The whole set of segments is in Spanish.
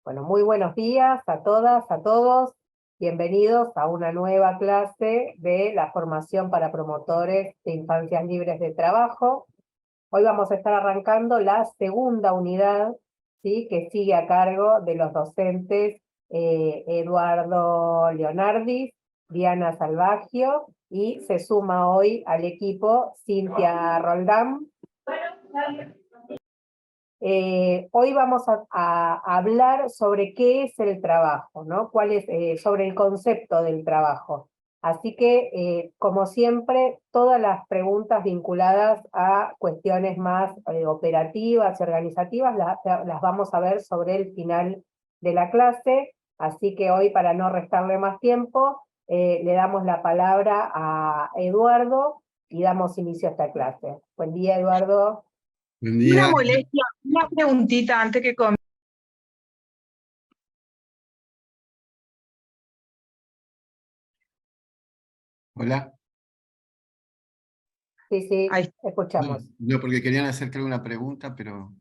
Bueno, muy buenos días a todas, a todos. Bienvenidos a una nueva clase de la formación para promotores de infancias libres de trabajo. Hoy vamos a estar arrancando la segunda unidad, ¿sí? Que sigue a cargo de los docentes Eduardo Leonardis, Diana Salvagio, y se suma hoy al equipo Cintia Roldán. Hoy vamos a hablar sobre qué es el trabajo, ¿no? Sobre el concepto del trabajo. Así que, como siempre, todas las preguntas vinculadas a cuestiones más operativas y organizativas las vamos a ver sobre el final de la clase. Así que hoy, para no restarle más tiempo, le damos la palabra a Eduardo y damos inicio a esta clase. Buen día, Eduardo. Buen Una día. molestia, una preguntita antes que comience. Hola. Sí, Ahí está. escuchamos. No, porque querían hacerte alguna pregunta, pero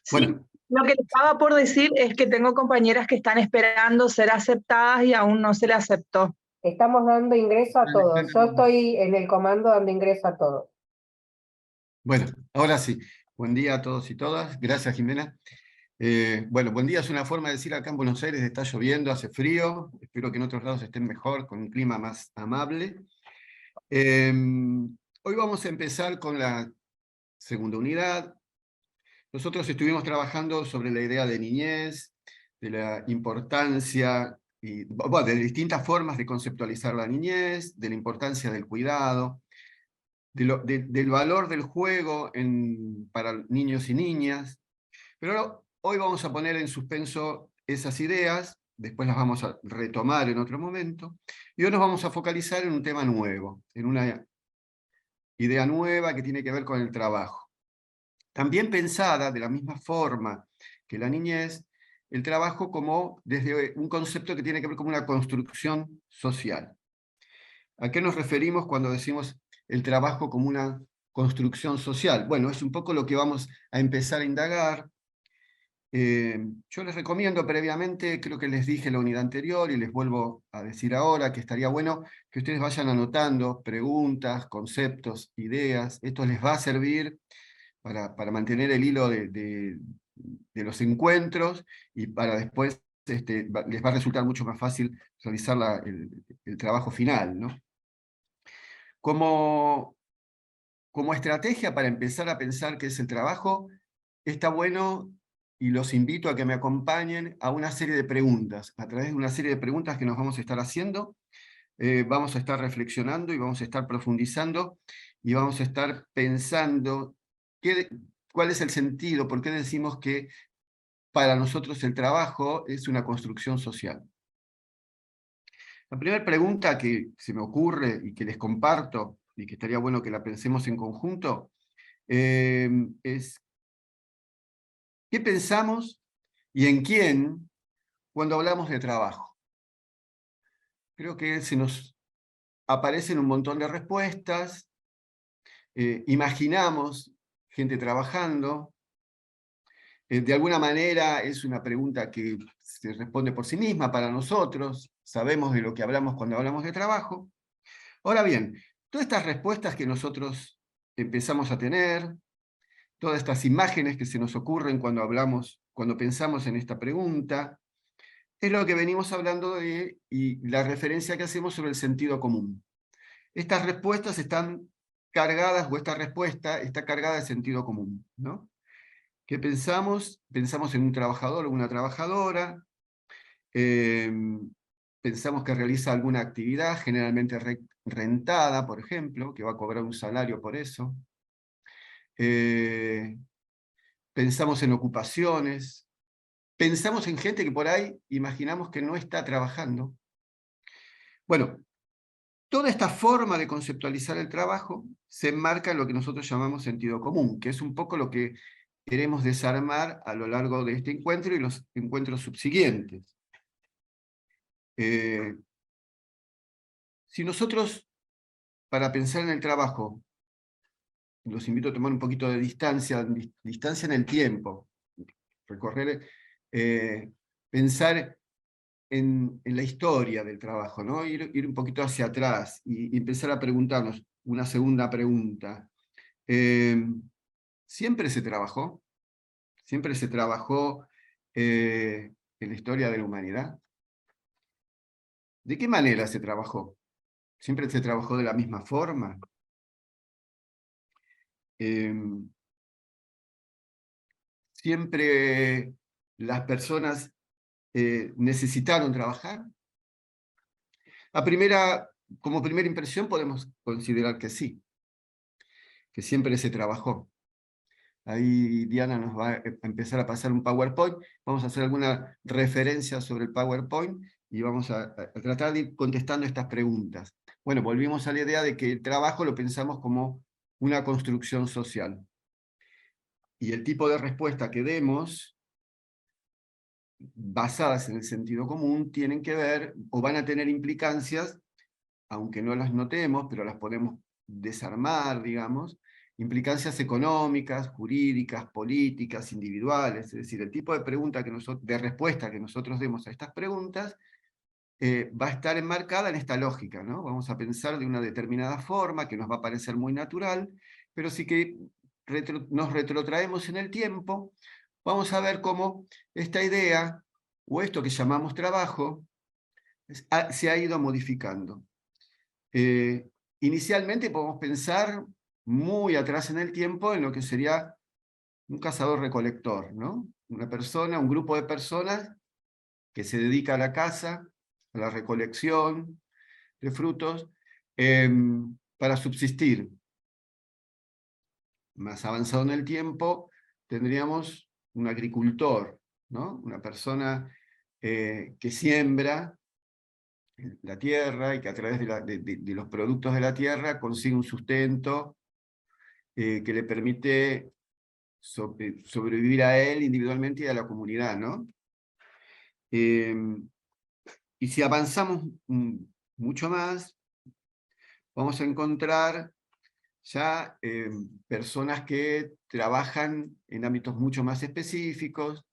Sí, bueno, lo que le estaba por decir es que tengo compañeras que están esperando ser aceptadas y aún no se le aceptó. Estamos dando ingreso a todos. Yo estoy en el comando dando ingreso a todos. bueno, ahora sí. Buen día a todos y todas. Gracias, Jimena. Bueno, buen día es una forma de decir acá en Buenos Aires está lloviendo, hace frío. Espero que en otros lados estén mejor, con un clima más amable. Hoy vamos a empezar con la segunda unidad. Nosotros estuvimos trabajando sobre la idea de niñez, de la importancia, bueno, de distintas formas de conceptualizar la niñez, de la importancia del cuidado, del valor del juego para niños y niñas. Pero hoy vamos a poner en suspenso esas ideas, después las vamos a retomar en otro momento, y hoy nos vamos a focalizar en un tema nuevo, en una idea nueva que tiene que ver con el trabajo. También pensada de la misma forma que la niñez, el trabajo como desde un concepto que tiene que ver con una construcción social. ¿A qué nos referimos cuando decimos el trabajo como una construcción social? Bueno, es un poco lo que vamos a empezar a indagar. Yo les recomiendo previamente, creo que les dije en la unidad anterior y les vuelvo a decir ahora, que estaría bueno que ustedes vayan anotando preguntas, conceptos, ideas. Esto les va a servir para mantener el hilo de los encuentros y para después les va a resultar mucho más fácil realizar el trabajo final, ¿no? Como estrategia para empezar a pensar qué es el trabajo, está bueno y los invito a que me acompañen a una serie de preguntas. A través de una serie de preguntas que nos vamos a estar haciendo, vamos a estar reflexionando y vamos a estar profundizando y vamos a estar pensando cuál es el sentido, por qué decimos que para nosotros el trabajo es una construcción social. La primera pregunta que se me ocurre y que les comparto, y que estaría bueno que la pensemos en conjunto, es ¿qué pensamos y en quién cuando hablamos de trabajo? Creo que se nos aparecen un montón de respuestas, imaginamos gente trabajando, de alguna manera es una pregunta que se responde por sí misma para nosotros, sabemos de lo que hablamos cuando hablamos de trabajo. Ahora bien, todas estas respuestas que nosotros empezamos a tener, todas estas imágenes que se nos ocurren cuando pensamos en esta pregunta, es lo que venimos hablando y la referencia que hacemos sobre el sentido común. Estas respuestas están cargadas, o esta respuesta está cargada de sentido común, ¿no? ¿Qué pensamos? Pensamos en un trabajador o una trabajadora, eh, pensamos que realiza alguna actividad, generalmente rentada, por ejemplo, que va a cobrar un salario por eso. Eh, Pensamos en ocupaciones, pensamos en gente que por ahí imaginamos que no está trabajando. Bueno, toda esta forma de conceptualizar el trabajo se enmarca en lo que nosotros llamamos sentido común, que es un poco lo que queremos desarmar a lo largo de este encuentro y los encuentros subsiguientes. Si nosotros, para pensar en el trabajo, los invito a tomar un poquito de distancia en el tiempo, recorrer pensar en la historia del trabajo, ¿no? Ir un poquito hacia atrás y empezar a preguntarnos una segunda pregunta. ¿Siempre se trabajó? ¿Siempre se trabajó en la historia de la humanidad? ¿De qué manera se trabajó? ¿Siempre se trabajó de la misma forma? ¿Siempre las personas necesitaron trabajar? Como primera impresión podemos considerar que sí, que siempre se trabajó. Ahí Diana nos va a empezar a pasar un PowerPoint, vamos a hacer alguna referencia sobre el PowerPoint y vamos a tratar de ir contestando estas preguntas. Bueno, volvimos a la idea de que el trabajo lo pensamos como una construcción social. Y el tipo de respuesta que demos, basadas en el sentido común, tienen que ver o van a tener implicancias, aunque no las notemos, pero las podemos desarmar, digamos, implicancias económicas, jurídicas, políticas, individuales. Es decir, el tipo de respuesta que nosotros demos a estas preguntas va a estar enmarcada en esta lógica, ¿no? Vamos a pensar de una determinada forma que nos va a parecer muy natural, pero sí que nos retrotraemos en el tiempo, vamos a ver cómo esta idea, o esto que llamamos trabajo, se ha ido modificando. Inicialmente podemos pensar muy atrás en el tiempo en lo que sería un cazador-recolector, ¿no? Una persona, un grupo de personas que se dedica a la caza, a la recolección de frutos, para subsistir. Más avanzado en el tiempo, tendríamos un agricultor, ¿no? Una persona que siembra la tierra y que a través de los productos de la tierra consigue un sustento que le permite sobrevivir a él individualmente y a la comunidad, ¿no? Y si avanzamos mucho más, vamos a encontrar ya personas que trabajan en ámbitos mucho más específicos,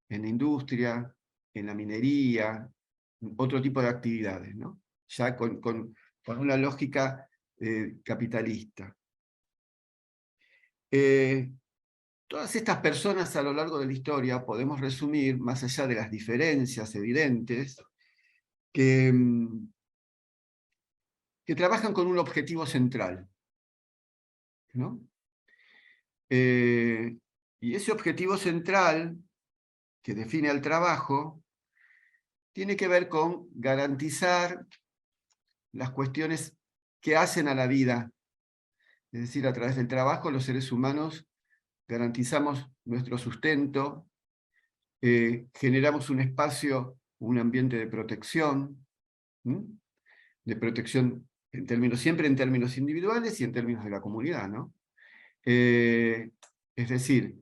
en la industria, en la minería, otro tipo de actividades, ¿no? Ya con una lógica capitalista. Todas estas personas a lo largo de la historia podemos resumir, más allá de las diferencias evidentes, que trabajan con un objetivo central, ¿no? Y ese objetivo central que define al trabajo tiene que ver con garantizar las cuestiones que hacen a la vida. Es decir, a través del trabajo los seres humanos garantizamos nuestro sustento, generamos un espacio, un ambiente de protección, siempre en términos individuales y en términos de la comunidad, ¿no? Es decir,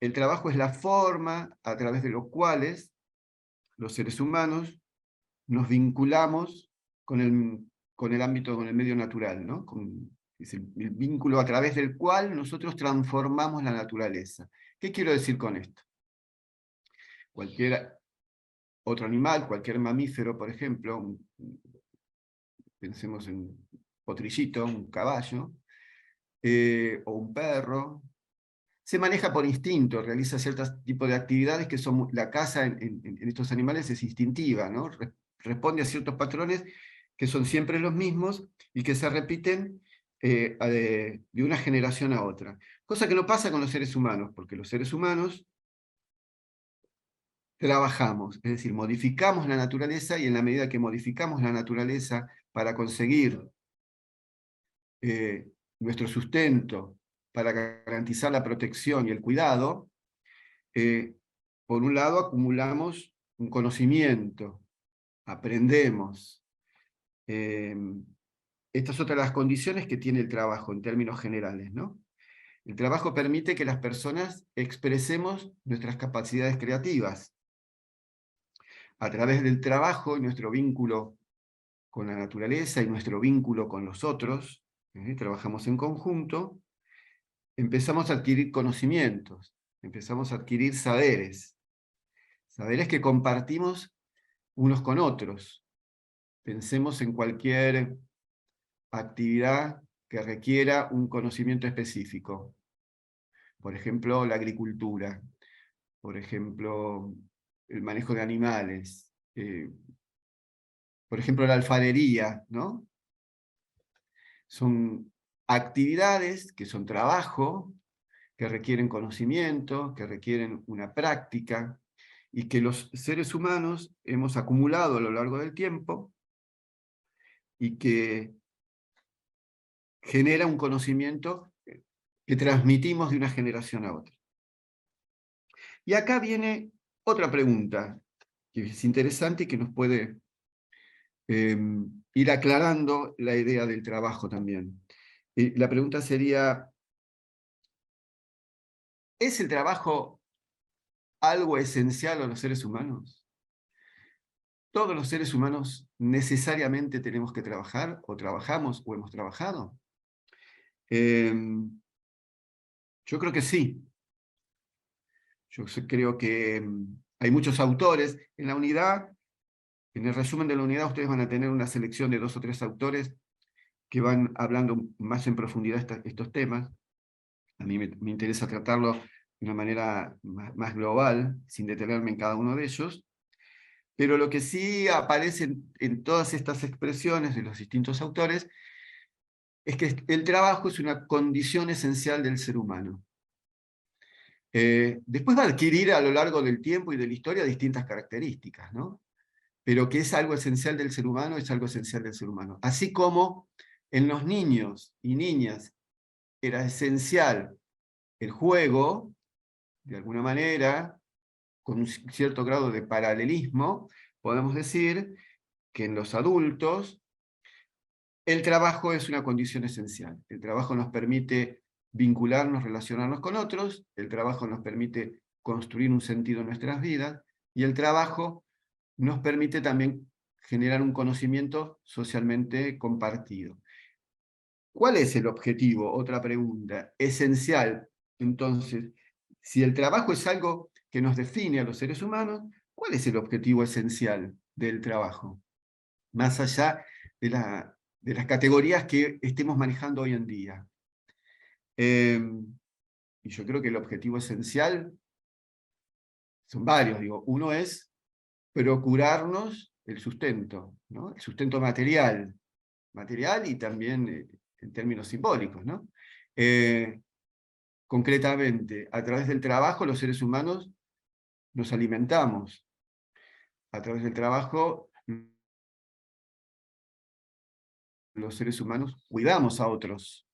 el trabajo es la forma a través de los cuales los seres humanos nos vinculamos con el ámbito, con el medio natural, ¿no? Es el vínculo a través del cual nosotros transformamos la naturaleza. ¿Qué quiero decir con esto? Cualquier otro animal, cualquier mamífero, por ejemplo, pensemos en un potrillito, un caballo, o un perro, se maneja por instinto, realiza ciertos tipos de actividades que son, la caza en estos animales es instintiva, ¿no? Responde a ciertos patrones que son siempre los mismos y que se repiten de una generación a otra. Cosa que no pasa con los seres humanos, porque los seres humanos trabajamos, es decir, modificamos la naturaleza y en la medida que modificamos la naturaleza para conseguir nuestro sustento, para garantizar la protección y el cuidado, por un lado acumulamos un conocimiento, aprendemos. Estas son otras las condiciones que tiene el trabajo en términos generales, ¿no? El trabajo permite que las personas expresemos nuestras capacidades creativas. A través del trabajo y nuestro vínculo con la naturaleza y nuestro vínculo con los otros, trabajamos en conjunto, empezamos a adquirir conocimientos, empezamos a adquirir saberes. Saberes que compartimos unos con otros. Pensemos en cualquier actividad que requiera un conocimiento específico. Por ejemplo, la agricultura. Por ejemplo, el manejo de animales. Por ejemplo, la alfarería, ¿no? Son actividades que son trabajo, que requieren conocimiento, que requieren una práctica, y que los seres humanos hemos acumulado a lo largo del tiempo, y que genera un conocimiento que transmitimos de una generación a otra. Y acá viene otra pregunta, que es interesante y que nos puede ir aclarando la idea del trabajo también. La pregunta sería, ¿es el trabajo algo esencial a los seres humanos? ¿Todos los seres humanos necesariamente tenemos que trabajar, o trabajamos, o hemos trabajado? Yo creo que sí. Creo que hay muchos autores. En la unidad, en el resumen de la unidad, ustedes van a tener una selección de 2 o 3 autores que van hablando más en profundidad estos temas. A mí me interesa tratarlo de una manera más global, sin detenerme en cada uno de ellos. Pero lo que sí aparece en todas estas expresiones de los distintos autores es que el trabajo es una condición esencial del ser humano. Después va a adquirir a lo largo del tiempo y de la historia distintas características, ¿no? Pero que es algo esencial del ser humano, es algo esencial del ser humano. Así como en los niños y niñas era esencial el juego, de alguna manera, con un cierto grado de paralelismo, podemos decir que en los adultos el trabajo es una condición esencial. El trabajo nos permite vincularnos, relacionarnos con otros, el trabajo nos permite construir un sentido en nuestras vidas, y el trabajo nos permite también generar un conocimiento socialmente compartido. ¿Cuál es el objetivo? Otra pregunta, esencial. Entonces, si el trabajo es algo que nos define a los seres humanos, ¿cuál es el objetivo esencial del trabajo? Más allá de las categorías que estemos manejando hoy en día. Y yo creo que el objetivo esencial son varios. Digo, uno es procurarnos el sustento, ¿no? El sustento material y también en términos simbólicos, ¿no? Concretamente, a través del trabajo los seres humanos nos alimentamos. A través del trabajo los seres humanos cuidamos a otros,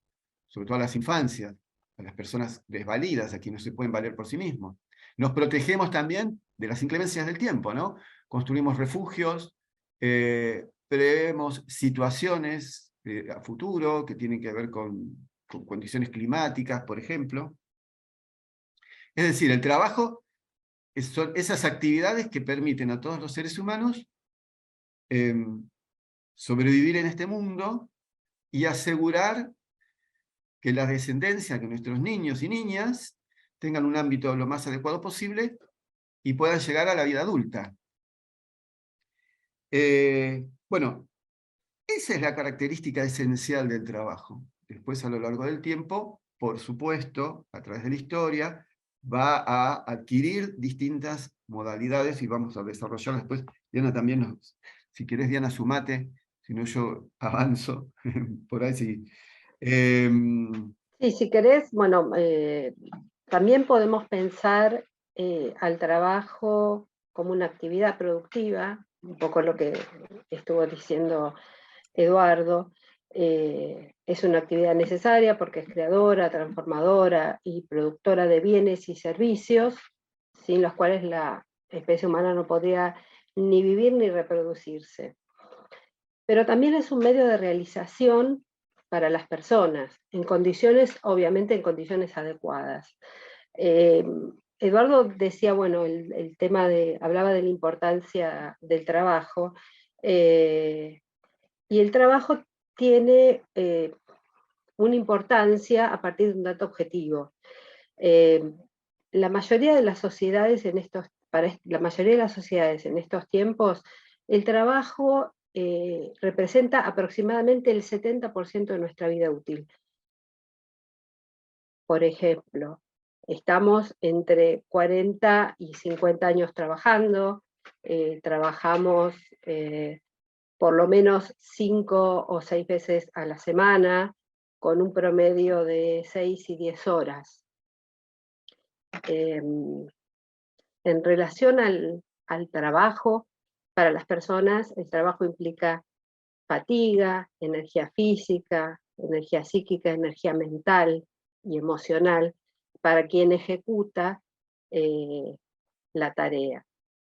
sobre todo a las infancias, a las personas desvalidas, a quienes no se pueden valer por sí mismos. Nos protegemos también de las inclemencias del tiempo, ¿no? Construimos refugios, prevemos situaciones a futuro que tienen que ver con condiciones climáticas, por ejemplo. Es decir, el trabajo son esas actividades que permiten a todos los seres humanos sobrevivir en este mundo y asegurar que la descendencia, que nuestros niños y niñas tengan un ámbito lo más adecuado posible y puedan llegar a la vida adulta. Bueno, esa es la característica esencial del trabajo. Después, a lo largo del tiempo, por supuesto, a través de la historia, va a adquirir distintas modalidades y vamos a desarrollar después. Diana también, si querés, Diana, sumate, si no yo avanzo, por ahí sí. Sí, si querés, bueno, también podemos pensar al trabajo como una actividad productiva, un poco lo que estuvo diciendo Eduardo. Es una actividad necesaria porque es creadora, transformadora y productora de bienes y servicios, sin los cuales la especie humana no podría ni vivir ni reproducirse. Pero también es un medio de realización para las personas, en condiciones, obviamente en condiciones adecuadas. Eduardo decía, bueno, el tema hablaba de la importancia del trabajo, y el trabajo tiene una importancia a partir de un dato objetivo. La mayoría de las sociedades en estos para la mayoría de las sociedades en estos tiempos, el trabajo representa aproximadamente el 70% de nuestra vida útil. Por ejemplo, estamos entre 40 y 50 años trabajando, trabajamos por lo menos 5 o 6 veces a la semana, con un promedio de 6 y 10 horas. En relación al trabajo, para las personas, el trabajo implica fatiga, energía física, energía psíquica, energía mental y emocional para quien ejecuta la tarea.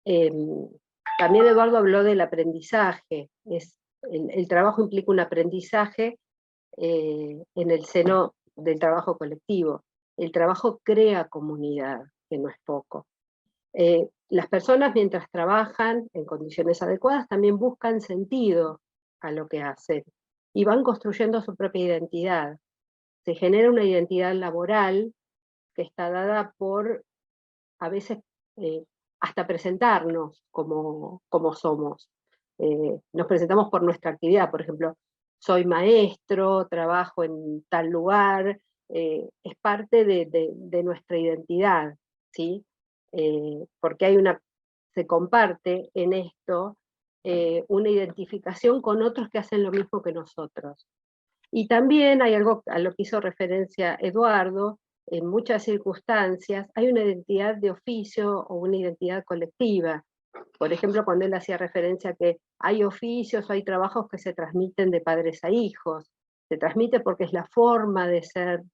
También Eduardo habló del aprendizaje. El trabajo implica un aprendizaje en el seno del trabajo colectivo. El trabajo crea comunidad, que no es poco. Las personas, mientras trabajan en condiciones adecuadas, también buscan sentido a lo que hacen y van construyendo su propia identidad. Se genera una identidad laboral que está dada por, a veces, hasta presentarnos como somos. Nos presentamos por nuestra actividad, por ejemplo, soy maestro, trabajo en tal lugar, es parte de nuestra identidad, ¿sí? Porque se comparte en esto una identificación con otros que hacen lo mismo que nosotros. Y también hay algo a lo que hizo referencia Eduardo, en muchas circunstancias hay una identidad de oficio o una identidad colectiva. Por ejemplo, cuando él hacía referencia a que hay oficios, hay trabajos que se transmiten de padres a hijos. Se transmite porque es la forma de ser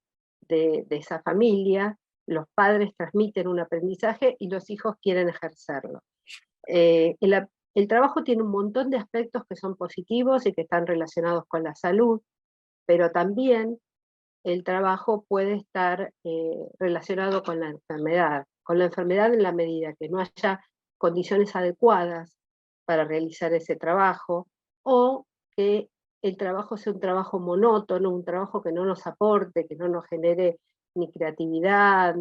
de esa familia, los padres transmiten un aprendizaje y los hijos quieren ejercerlo. El trabajo tiene un montón de aspectos que son positivos y que están relacionados con la salud, pero también el trabajo puede estar relacionado con la enfermedad en la medida que no haya condiciones adecuadas para realizar ese trabajo, o que el trabajo sea un trabajo monótono, un trabajo que no nos aporte, que no nos genere ni creatividad,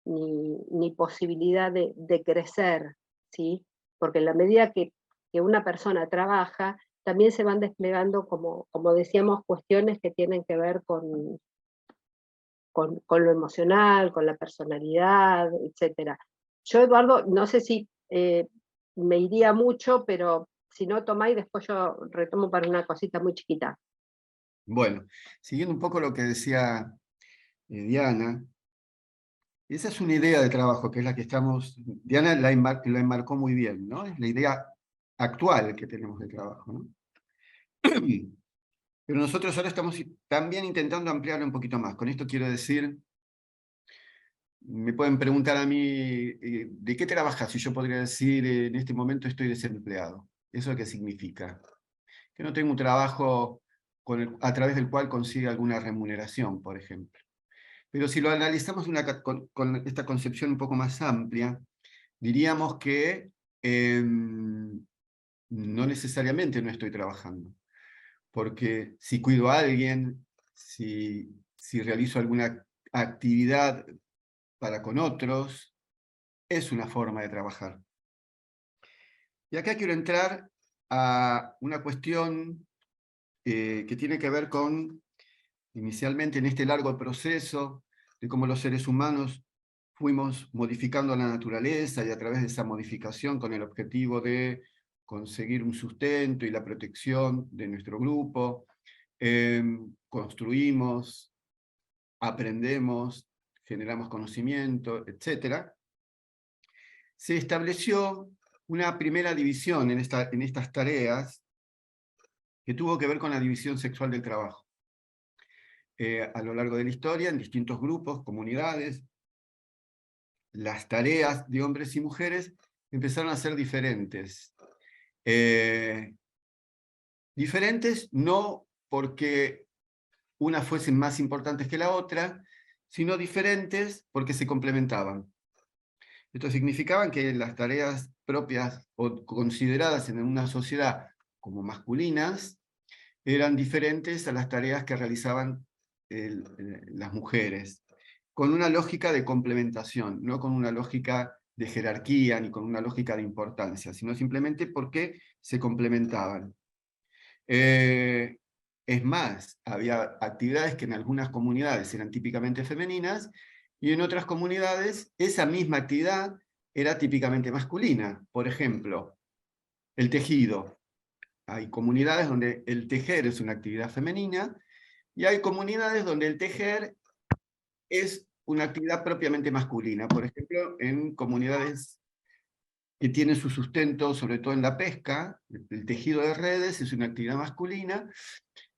ni posibilidad de crecer, ¿sí? Porque en la medida que una persona trabaja, también se van desplegando, como decíamos, cuestiones que tienen que ver con lo emocional, con la personalidad, etc. Yo, Eduardo, no sé si me iría mucho, pero si no, tomá y después yo retomo para una cosita muy chiquita. Bueno, siguiendo un poco lo que decía Diana, esa es una idea de trabajo que es la que Diana la enmarcó muy bien, ¿no? Es la idea actual que tenemos de trabajo, ¿no? Pero nosotros ahora estamos también intentando ampliarlo un poquito más. Con esto quiero decir, me pueden preguntar a mí, ¿de qué trabajas? Y yo podría decir, en este momento estoy desempleado. ¿Eso qué significa? Que no tengo un trabajo a través del cual consiga alguna remuneración, por ejemplo. Pero si lo analizamos con esta concepción un poco más amplia, diríamos que no necesariamente no estoy trabajando. Porque si cuido a alguien, si realizo alguna actividad para con otros, es una forma de trabajar. Y acá quiero entrar a una cuestión que tiene que ver con, inicialmente en este largo proceso, de cómo los seres humanos fuimos modificando la naturaleza y a través de esa modificación con el objetivo de conseguir un sustento y la protección de nuestro grupo, construimos, aprendemos, generamos conocimiento, etc. Se estableció una primera división en estas tareas que tuvo que ver con la división sexual del trabajo. A lo largo de la historia, en distintos grupos, comunidades, las tareas de hombres y mujeres empezaron a ser diferentes. Diferentes no porque unas fuesen más importantes que la otra, sino diferentes porque se complementaban. Esto significaba que las tareas propias o consideradas en una sociedad como masculinas eran diferentes a las tareas que realizaban las mujeres, con una lógica de complementación, no con una lógica de jerarquía ni con una lógica de importancia, sino simplemente porque se complementaban. Es más, había actividades que en algunas comunidades eran típicamente femeninas, y en otras comunidades esa misma actividad era típicamente masculina. Por ejemplo, el tejido. Hay comunidades donde el tejer es una actividad femenina, y hay comunidades donde el tejer es una actividad propiamente masculina. Por ejemplo, en comunidades que tienen su sustento sobre todo en la pesca, el tejido de redes es una actividad masculina,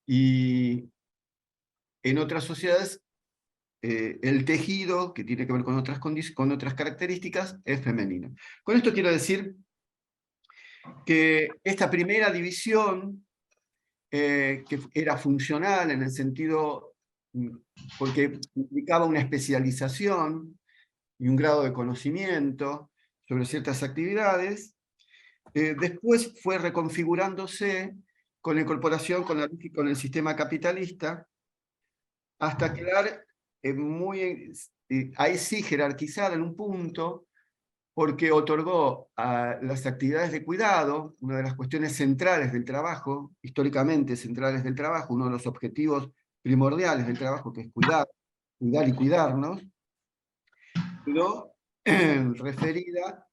y en otras sociedades el tejido, que tiene que ver con otras características, es femenino. Con esto quiero decir que esta primera división, que era funcional en el sentido, porque implicaba una especialización y un grado de conocimiento sobre ciertas actividades, después fue reconfigurándose con la incorporación con el sistema capitalista, hasta quedar ahí sí jerarquizada en un punto, porque otorgó a las actividades de cuidado, una de las cuestiones centrales del trabajo, históricamente centrales del trabajo, uno de los objetivos primordiales del trabajo, que es cuidar y cuidarnos, ¿no? Referida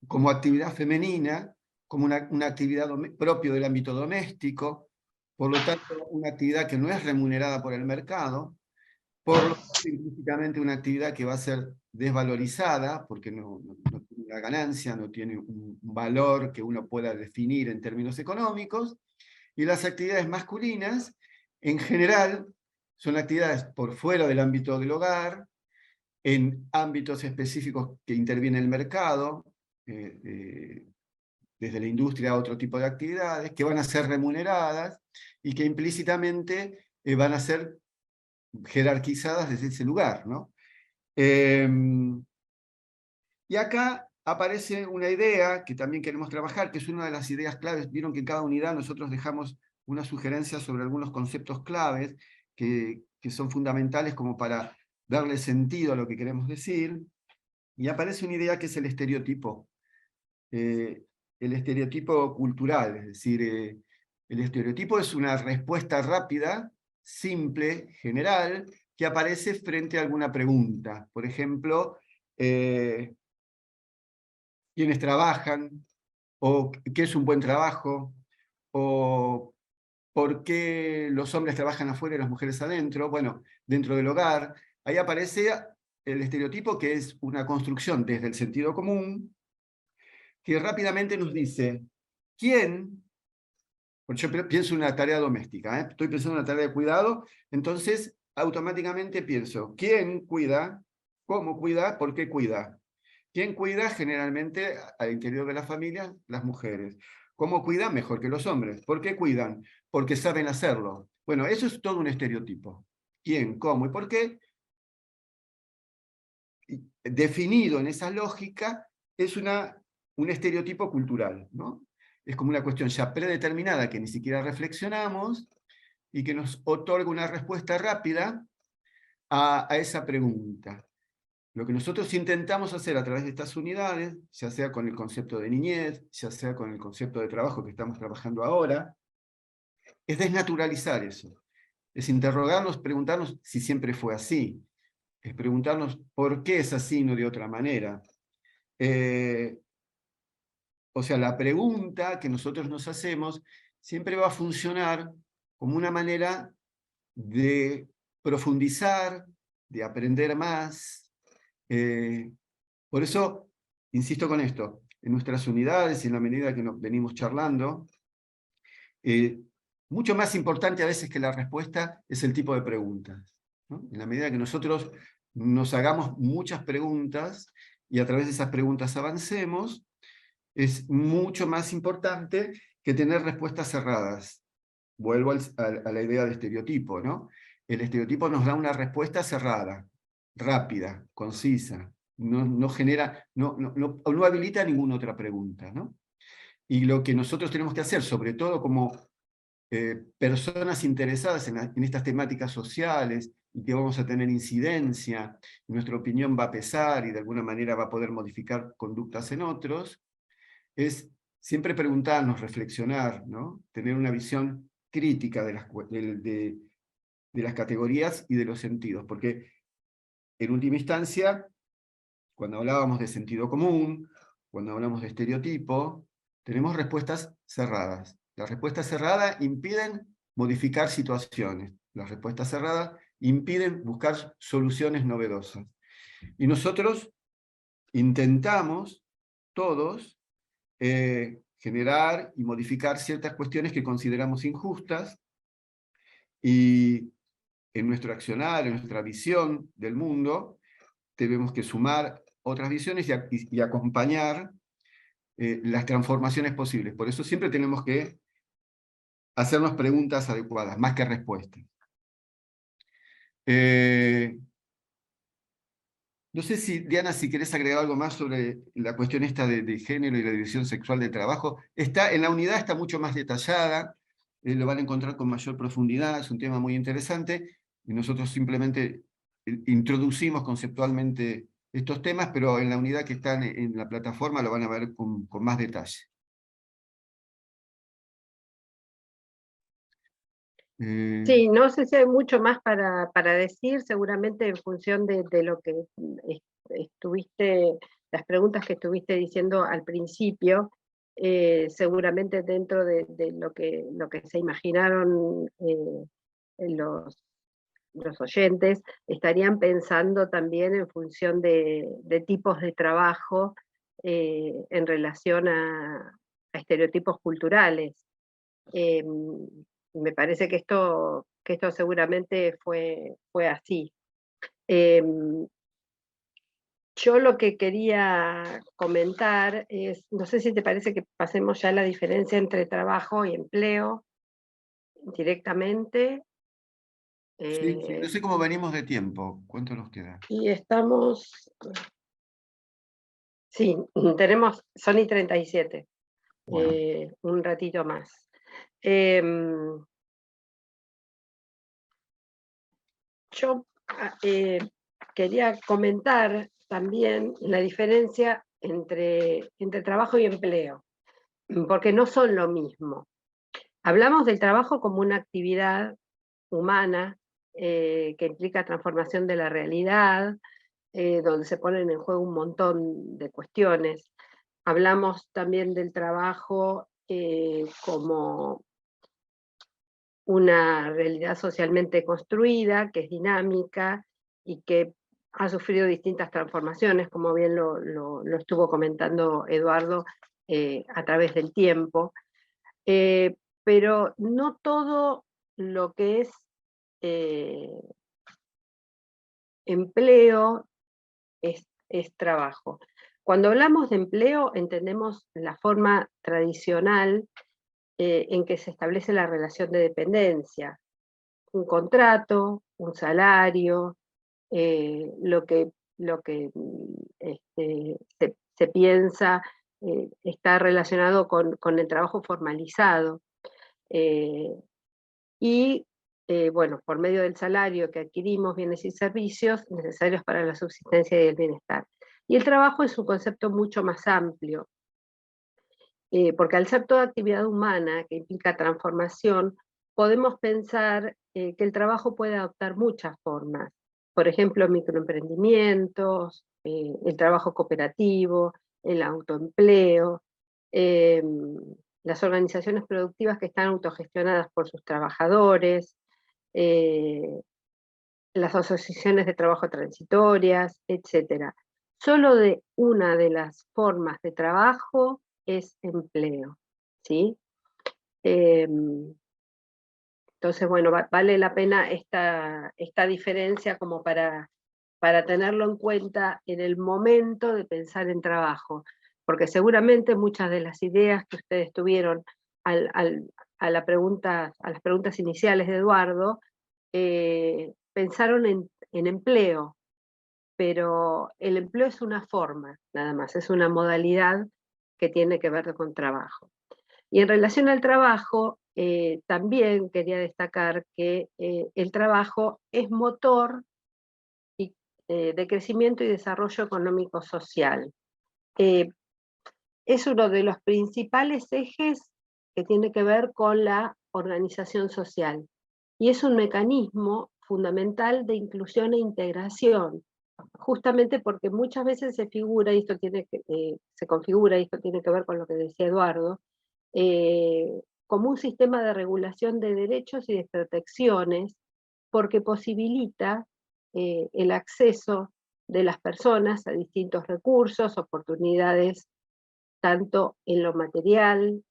como actividad femenina, como una actividad propio del ámbito doméstico, por lo tanto una actividad que no es remunerada por el mercado, por lo tanto implícitamente una actividad que va a ser desvalorizada, porque no tiene una ganancia, no tiene un valor que uno pueda definir en términos económicos, y las actividades masculinas, en general, son actividades por fuera del ámbito del hogar, en ámbitos específicos que interviene el mercado, desde la industria a otro tipo de actividades, que van a ser remuneradas y que implícitamente van a ser jerarquizadas desde ese lugar, ¿no? Y acá aparece una idea que también queremos trabajar, que es una de las ideas claves. Vieron que en cada unidad nosotros dejamos una sugerencia sobre algunos conceptos claves que son fundamentales como para darle sentido a lo que queremos decir, y aparece una idea que es el estereotipo. El estereotipo cultural, es decir, el estereotipo es una respuesta rápida, simple, general, que aparece frente a alguna pregunta. Por ejemplo, ¿quiénes trabajan? ¿O qué es un buen trabajo? ¿O por qué los hombres trabajan afuera y las mujeres adentro? Bueno, dentro del hogar. Ahí aparece el estereotipo, que es una construcción desde el sentido común, que rápidamente nos dice, ¿quién? Porque yo pienso en una tarea doméstica, estoy pensando en una tarea de cuidado, entonces automáticamente pienso, ¿quién cuida? ¿Cómo cuida? ¿Por qué cuida? ¿Quién cuida? Generalmente al interior de la familia, las mujeres. ¿Cómo cuidan? Mejor que los hombres. ¿Por qué cuidan? Porque saben hacerlo. Bueno, eso es todo un estereotipo. ¿Quién? ¿Cómo? ¿Y por qué? Definido en esa lógica, es un estereotipo cultural, ¿no? Es como una cuestión ya predeterminada que ni siquiera reflexionamos y que nos otorga una respuesta rápida a esa pregunta. Lo que nosotros intentamos hacer a través de estas unidades, ya sea con el concepto de niñez, ya sea con el concepto de trabajo que estamos trabajando ahora, es desnaturalizar eso. Es interrogarnos, preguntarnos si siempre fue así. Es preguntarnos por qué es así y no de otra manera. O sea, la pregunta que nosotros nos hacemos siempre va a funcionar como una manera de profundizar, de aprender más. Por eso, insisto con esto, en nuestras unidades y en la medida que nos venimos charlando, mucho más importante a veces que la respuesta es el tipo de preguntas, ¿no? En la medida que nosotros nos hagamos muchas preguntas y a través de esas preguntas avancemos, es mucho más importante que tener respuestas cerradas. Vuelvo a la idea de estereotipo, ¿no? El estereotipo nos da una respuesta cerrada, rápida, concisa, no genera, no habilita ninguna otra pregunta, ¿no? Y lo que nosotros tenemos que hacer, sobre todo como personas interesadas en estas temáticas sociales y que vamos a tener incidencia, y nuestra opinión va a pesar y de alguna manera va a poder modificar conductas en otros, es siempre preguntarnos, reflexionar, ¿no? Tener una visión crítica de las categorías y de los sentidos, porque en última instancia, cuando hablábamos de sentido común, cuando hablamos de estereotipo, tenemos respuestas cerradas. Las respuestas cerradas impiden modificar situaciones. Las respuestas cerradas impiden buscar soluciones novedosas. Y nosotros intentamos, todos, generar y modificar ciertas cuestiones que consideramos injustas, y en nuestro accionar, en nuestra visión del mundo, tenemos que sumar otras visiones y acompañar las transformaciones posibles. Por eso siempre tenemos que hacernos preguntas adecuadas, más que respuestas. No sé si, Diana, si querés agregar algo más sobre la cuestión esta de género y la división sexual del trabajo. En la unidad está mucho más detallada, lo van a encontrar con mayor profundidad, es un tema muy interesante, y nosotros simplemente introducimos conceptualmente estos temas, pero en la unidad que están en la plataforma lo van a ver con más detalle. Sí, no sé si hay mucho más para decir, seguramente en función de lo que estuviste, las preguntas que estuviste diciendo al principio, seguramente dentro de lo que se imaginaron los oyentes, estarían pensando también en función de tipos de trabajo en relación a estereotipos culturales. Me parece que esto seguramente fue así. Yo lo que quería comentar es, no sé si te parece que pasemos ya a la diferencia entre trabajo y empleo directamente. Sí, no sé cómo venimos de tiempo. ¿Cuánto nos queda? Y estamos, sí, tenemos, son y 37, Bueno. un ratito más. Yo quería comentar también la diferencia entre trabajo y empleo, porque no son lo mismo. Hablamos del trabajo como una actividad humana que implica transformación de la realidad, donde se ponen en juego un montón de cuestiones. Hablamos también del trabajo como una realidad socialmente construida, que es dinámica y que ha sufrido distintas transformaciones, como bien lo estuvo comentando Eduardo, a través del tiempo. Pero no todo lo que es empleo es trabajo. Cuando hablamos de empleo, entendemos la forma tradicional en que se establece la relación de dependencia. Un contrato, un salario, lo que se piensa está relacionado con el trabajo formalizado. Bueno, por medio del salario que adquirimos bienes y servicios necesarios para la subsistencia y el bienestar. Y el trabajo es un concepto mucho más amplio, porque al ser toda actividad humana que implica transformación, podemos pensar que el trabajo puede adoptar muchas formas. Por ejemplo, microemprendimientos, el trabajo cooperativo, el autoempleo, las organizaciones productivas que están autogestionadas por sus trabajadores, las asociaciones de trabajo transitorias, etc. Solo de una de las formas de trabajo es empleo, ¿sí? Entonces, bueno, vale la pena esta diferencia como para tenerlo en cuenta en el momento de pensar en trabajo, porque seguramente muchas de las ideas que ustedes tuvieron a las preguntas iniciales de Eduardo, pensaron en empleo, pero el empleo es una forma, nada más, es una modalidad que tiene que ver con trabajo. Y en relación al trabajo, también quería destacar que el trabajo es motor de crecimiento y desarrollo económico-social. Es uno de los principales ejes que tiene que ver con la organización social, y es un mecanismo fundamental de inclusión e integración, justamente porque muchas veces se figura, y esto se configura, y esto tiene que ver con lo que decía Eduardo, como un sistema de regulación de derechos y de protecciones, porque posibilita el acceso de las personas a distintos recursos, oportunidades, tanto en lo material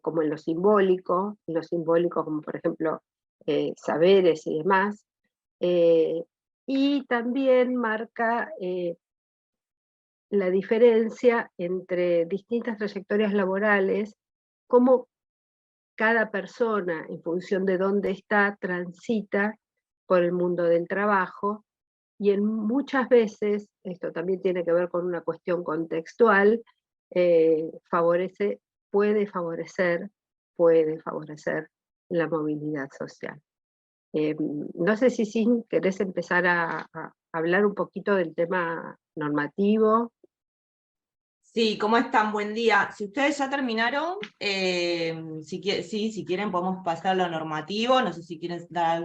como en lo simbólico como por ejemplo saberes y demás, y también marca la diferencia entre distintas trayectorias laborales, cómo cada persona, en función de dónde está, transita por el mundo del trabajo, y en muchas veces, esto también tiene que ver con una cuestión contextual, puede favorecer la movilidad social. No sé si querés empezar a hablar un poquito del tema normativo. Sí, ¿cómo están? Buen día. Si ustedes ya terminaron, si quieren podemos pasar a lo normativo, no sé si quieren dar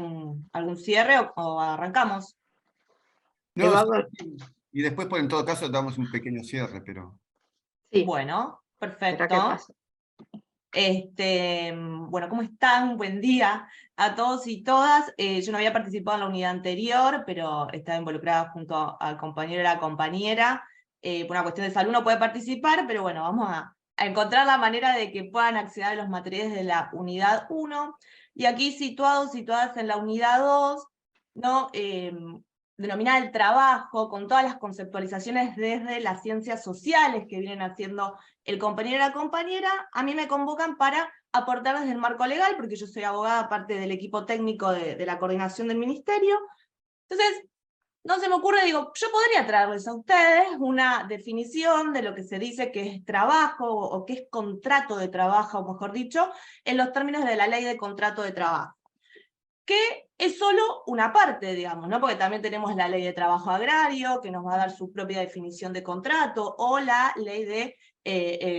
algún cierre o arrancamos. No, y después, en todo caso, damos un pequeño cierre, pero... Sí. Bueno, perfecto. ¿Qué pasa? Bueno, ¿cómo están? Buen día a todos y todas. Yo no había participado en la unidad anterior, pero estaba involucrada junto al compañero y la compañera. Por una cuestión de salud no puede participar, pero bueno, vamos a encontrar la manera de que puedan acceder a los materiales de la unidad 1. Y aquí situadas en la unidad 2, ¿no? Denominada el trabajo, con todas las conceptualizaciones desde las ciencias sociales que vienen haciendo el compañero y la compañera. A mí me convocan para aportar desde el marco legal, porque yo soy abogada, parte del equipo técnico de la coordinación del ministerio. Entonces, no se me ocurre, digo, yo podría traerles a ustedes una definición de lo que se dice que es trabajo, o que es contrato de trabajo, o mejor dicho, en los términos de la ley de contrato de trabajo, que es solo una parte, digamos, ¿no? Porque también tenemos la ley de trabajo agrario, que nos va a dar su propia definición de contrato, o la ley de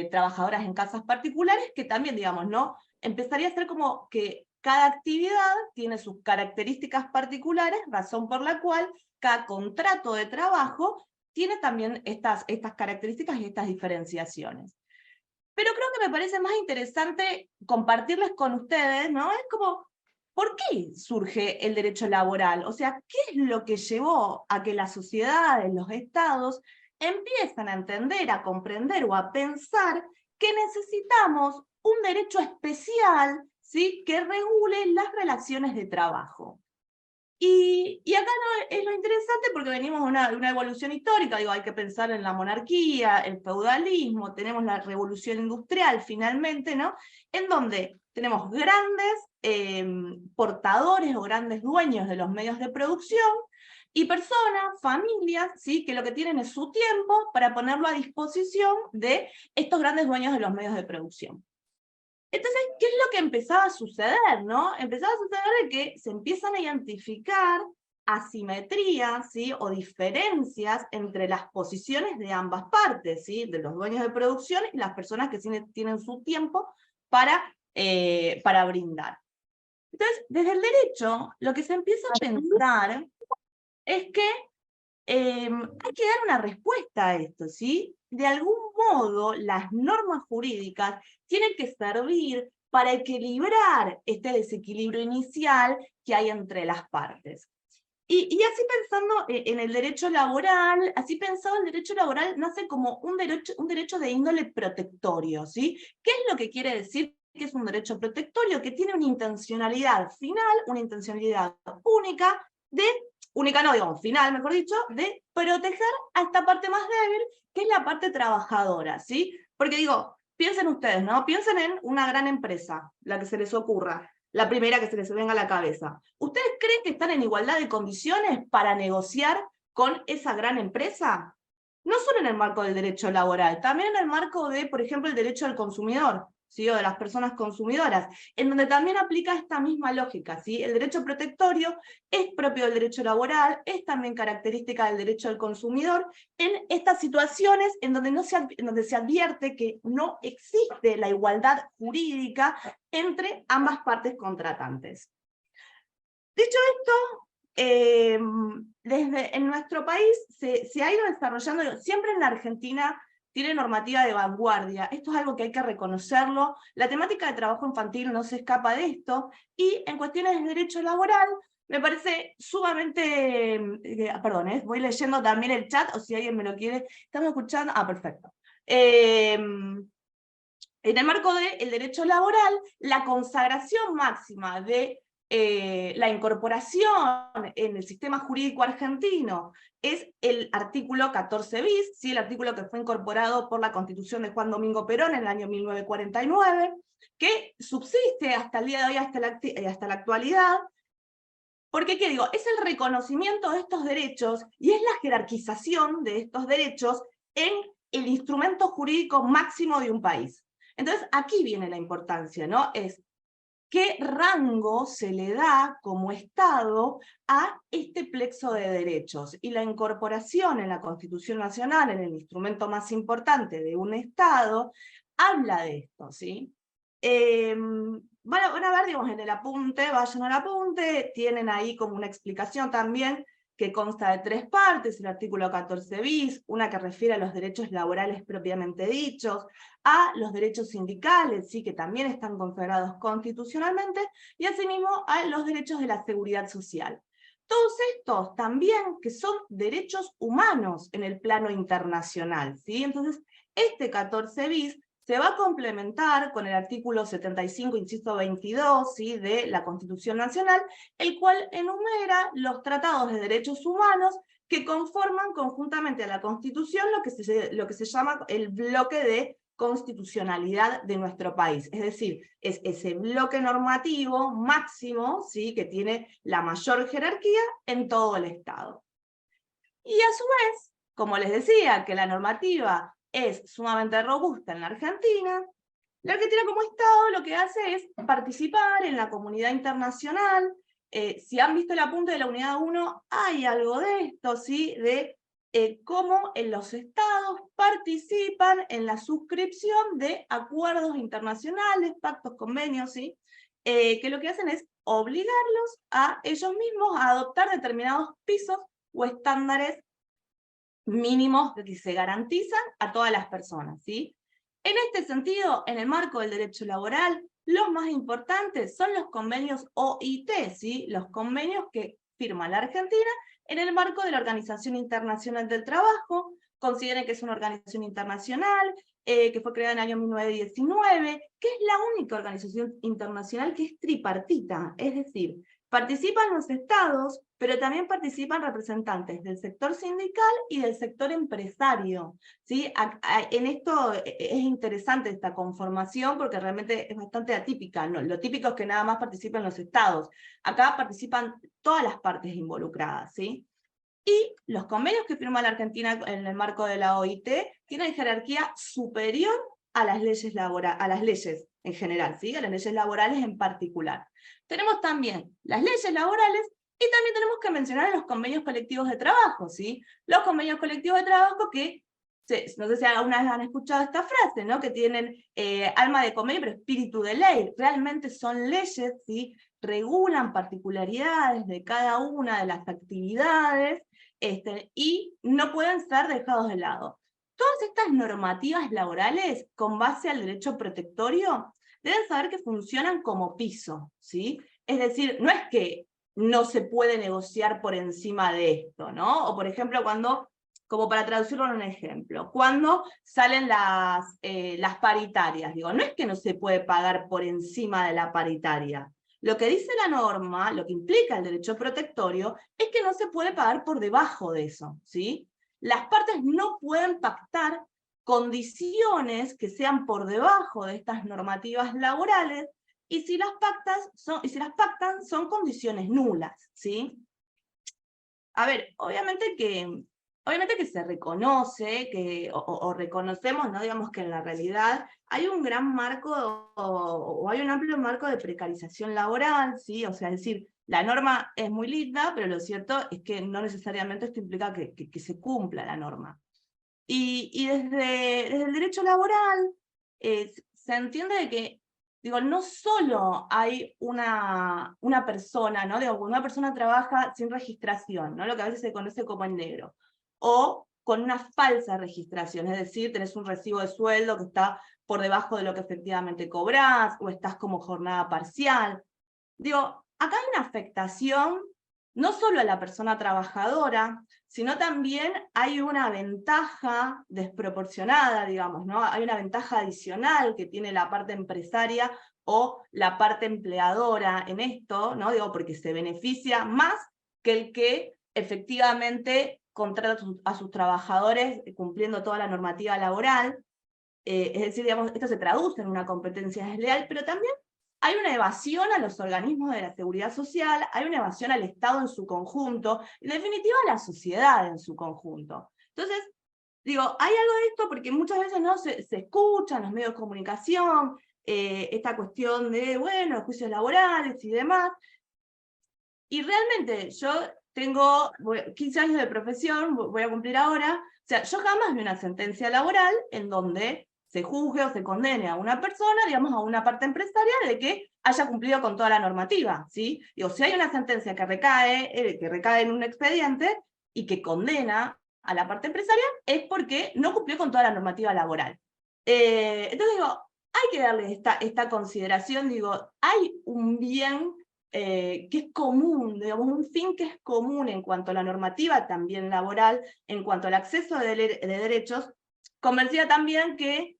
trabajadoras en casas particulares, que también, digamos, ¿no? Empezaría a ser como que cada actividad tiene sus características particulares, razón por la cual cada contrato de trabajo tiene también estas características y estas diferenciaciones. Pero creo que me parece más interesante compartirles con ustedes, ¿no? Es como, ¿por qué surge el derecho laboral? O sea, ¿qué es lo que llevó a que las sociedades, los estados, empiezan a entender, a comprender o a pensar que necesitamos un derecho especial, ¿sí?, que regule las relaciones de trabajo? Y acá no, es lo interesante porque venimos de una evolución histórica, digo, hay que pensar en la monarquía, el feudalismo, tenemos la revolución industrial finalmente, ¿no? En donde tenemos grandes portadores o grandes dueños de los medios de producción, y personas, familias, ¿sí?, que lo que tienen es su tiempo para ponerlo a disposición de estos grandes dueños de los medios de producción. Entonces, ¿qué es lo que empezaba a suceder, no? Empezaba a suceder de que se empiezan a identificar asimetrías, ¿sí?, o diferencias entre las posiciones de ambas partes, ¿sí?, de los dueños de producción y las personas que tienen su tiempo para brindar. Entonces, desde el derecho, lo que se empieza a pensar es que hay que dar una respuesta a esto, ¿sí? De algún modo, las normas jurídicas tienen que servir para equilibrar este desequilibrio inicial que hay entre las partes. Y así pensando en el derecho laboral, así pensado el derecho laboral nace como un derecho de índole protectorio, ¿sí? ¿Qué es lo que quiere decir que es un derecho protectorio? Que tiene una intencionalidad final, una intencionalidad final, mejor dicho, de proteger a esta parte más débil, que es la parte trabajadora, ¿sí? Porque digo, piensen ustedes, ¿no? Piensen en una gran empresa, la que se les ocurra, la primera que se les venga a la cabeza. ¿Ustedes creen que están en igualdad de condiciones para negociar con esa gran empresa? No solo en el marco del derecho laboral, también en el marco de, por ejemplo, el derecho del consumidor. ¿sí? O de las personas consumidoras, en donde también aplica esta misma lógica, ¿sí? El derecho protectorio es propio del derecho laboral, es también característica del derecho del consumidor, en estas situaciones en donde se advierte que no existe la igualdad jurídica entre ambas partes contratantes. Dicho esto, en nuestro país se ha ido desarrollando, siempre en la Argentina tiene normativa de vanguardia, esto es algo que hay que reconocerlo, la temática de trabajo infantil no se escapa de esto, y en cuestiones de derecho laboral, me parece sumamente, perdón, voy leyendo también el chat, o si alguien me lo quiere, ¿estamos escuchando? Ah, perfecto. En el marco del derecho laboral, la consagración máxima de la incorporación en el sistema jurídico argentino es el artículo 14 bis, ¿sí? El artículo que fue incorporado por la Constitución de Juan Domingo Perón en el año 1949, que subsiste hasta el día de hoy, hasta la actualidad, porque, ¿qué digo? Es el reconocimiento de estos derechos y es la jerarquización de estos derechos en el instrumento jurídico máximo de un país. Entonces, aquí viene la importancia, ¿no? Es qué rango se le da como Estado a este plexo de derechos. Y la incorporación en la Constitución Nacional, en el instrumento más importante de un Estado, habla de esto, ¿sí? Van a ver, digamos, en el apunte, vayan al apunte, tienen ahí como una explicación también que consta de 3 partes, el artículo 14 bis, una que refiere a los derechos laborales propiamente dichos, a los derechos sindicales, ¿sí? Que también están consagrados constitucionalmente, y asimismo a los derechos de la seguridad social. Todos estos también que son derechos humanos en el plano internacional, ¿sí? Entonces, este 14 bis se va a complementar con el artículo 75, inciso 22, ¿sí? De la Constitución Nacional, el cual enumera los tratados de derechos humanos que conforman conjuntamente a la Constitución lo que se llama el bloque de constitucionalidad de nuestro país. Es decir, es ese bloque normativo máximo, ¿sí? Que tiene la mayor jerarquía en todo el Estado. Y a su vez, como les decía, que la normativa es sumamente robusta en la Argentina como Estado lo que hace es participar en la comunidad internacional. Si han visto el apunte de la unidad 1, hay algo de esto, ¿sí? De cómo los Estados participan en la suscripción de acuerdos internacionales, pactos, convenios, ¿sí? Que lo que hacen es obligarlos a ellos mismos a adoptar determinados pisos o estándares mínimos que se garantizan a todas las personas, ¿sí? En este sentido, en el marco del derecho laboral, los más importantes son los convenios OIT, ¿sí? Los convenios que firma la Argentina en el marco de la Organización Internacional del Trabajo. Consideren que es una organización internacional, que fue creada en el año 1919, que es la única organización internacional que es tripartita, es decir, participan los estados, pero también participan representantes del sector sindical y del sector empresario, ¿sí? En esto es interesante esta conformación porque realmente es bastante atípica, ¿no? Lo típico es que nada más participan los estados. Acá participan todas las partes involucradas, ¿sí? Y los convenios que firma la Argentina en el marco de la OIT tienen jerarquía superior a las leyes en general, ¿sí? A las leyes laborales en particular. Tenemos también las leyes laborales y también tenemos que mencionar los convenios colectivos de trabajo, ¿sí? Los convenios colectivos de trabajo que, no sé si alguna vez han escuchado esta frase, ¿no? Que tienen alma de convenio pero espíritu de ley. Realmente son leyes, ¿sí? Regulan particularidades de cada una de las actividades y no pueden ser dejados de lado. Todas estas normativas laborales, con base al derecho protectorio, deben saber que funcionan como piso, ¿sí? Es decir, no es que no se puede negociar por encima de esto, ¿no? O por ejemplo, como para traducirlo en un ejemplo, cuando salen las paritarias, digo, no es que no se puede pagar por encima de la paritaria. Lo que dice la norma, lo que implica el derecho protectorio, es que no se puede pagar por debajo de eso, ¿sí? Las partes no pueden pactar condiciones que sean por debajo de estas normativas laborales, y si las pactan son condiciones nulas, ¿sí? A ver, obviamente que obviamente que se reconoce, o reconocemos, ¿no? Digamos que en la realidad hay un gran marco, o hay un amplio marco de precarización laboral, ¿sí? O sea, es decir, la norma es muy linda, pero lo cierto es que no necesariamente esto implica que se cumpla la norma. Y desde el derecho laboral se entiende de que, digo, no solo hay una persona, ¿no? Digo, cuando una persona trabaja sin registración, ¿no? Lo que a veces se conoce como en negro, o con una falsa registración, es decir, tenés un recibo de sueldo que está por debajo de lo que efectivamente cobrás, o estás como jornada parcial. Digo, acá hay una afectación no solo a la persona trabajadora, sino también hay una ventaja desproporcionada, digamos, ¿no? Hay una ventaja adicional que tiene la parte empresaria o la parte empleadora en esto, ¿no? Digo, porque se beneficia más que el que efectivamente contrata a sus trabajadores cumpliendo toda la normativa laboral. Es decir, digamos, esto se traduce en una competencia desleal, pero también hay una evasión a los organismos de la seguridad social, hay una evasión al Estado en su conjunto, y en definitiva a la sociedad en su conjunto. Entonces, digo, hay algo de esto porque muchas veces no se escucha en los medios de comunicación, esta cuestión de, bueno, los juicios laborales y demás, y realmente yo tengo 15 años de profesión, voy a cumplir ahora, o sea, yo jamás vi una sentencia laboral en donde se juzgue o se condene a una persona, digamos, a una parte empresarial de que haya cumplido con toda la normativa, ¿sí? Digo, si hay una sentencia que recae en un expediente y que condena a la parte empresarial, es porque no cumplió con toda la normativa laboral. Entonces digo, hay que darle esta consideración, digo, hay un bien que es común, digamos, un fin que es común en cuanto a la normativa, también laboral, en cuanto al acceso de derechos, convencida también que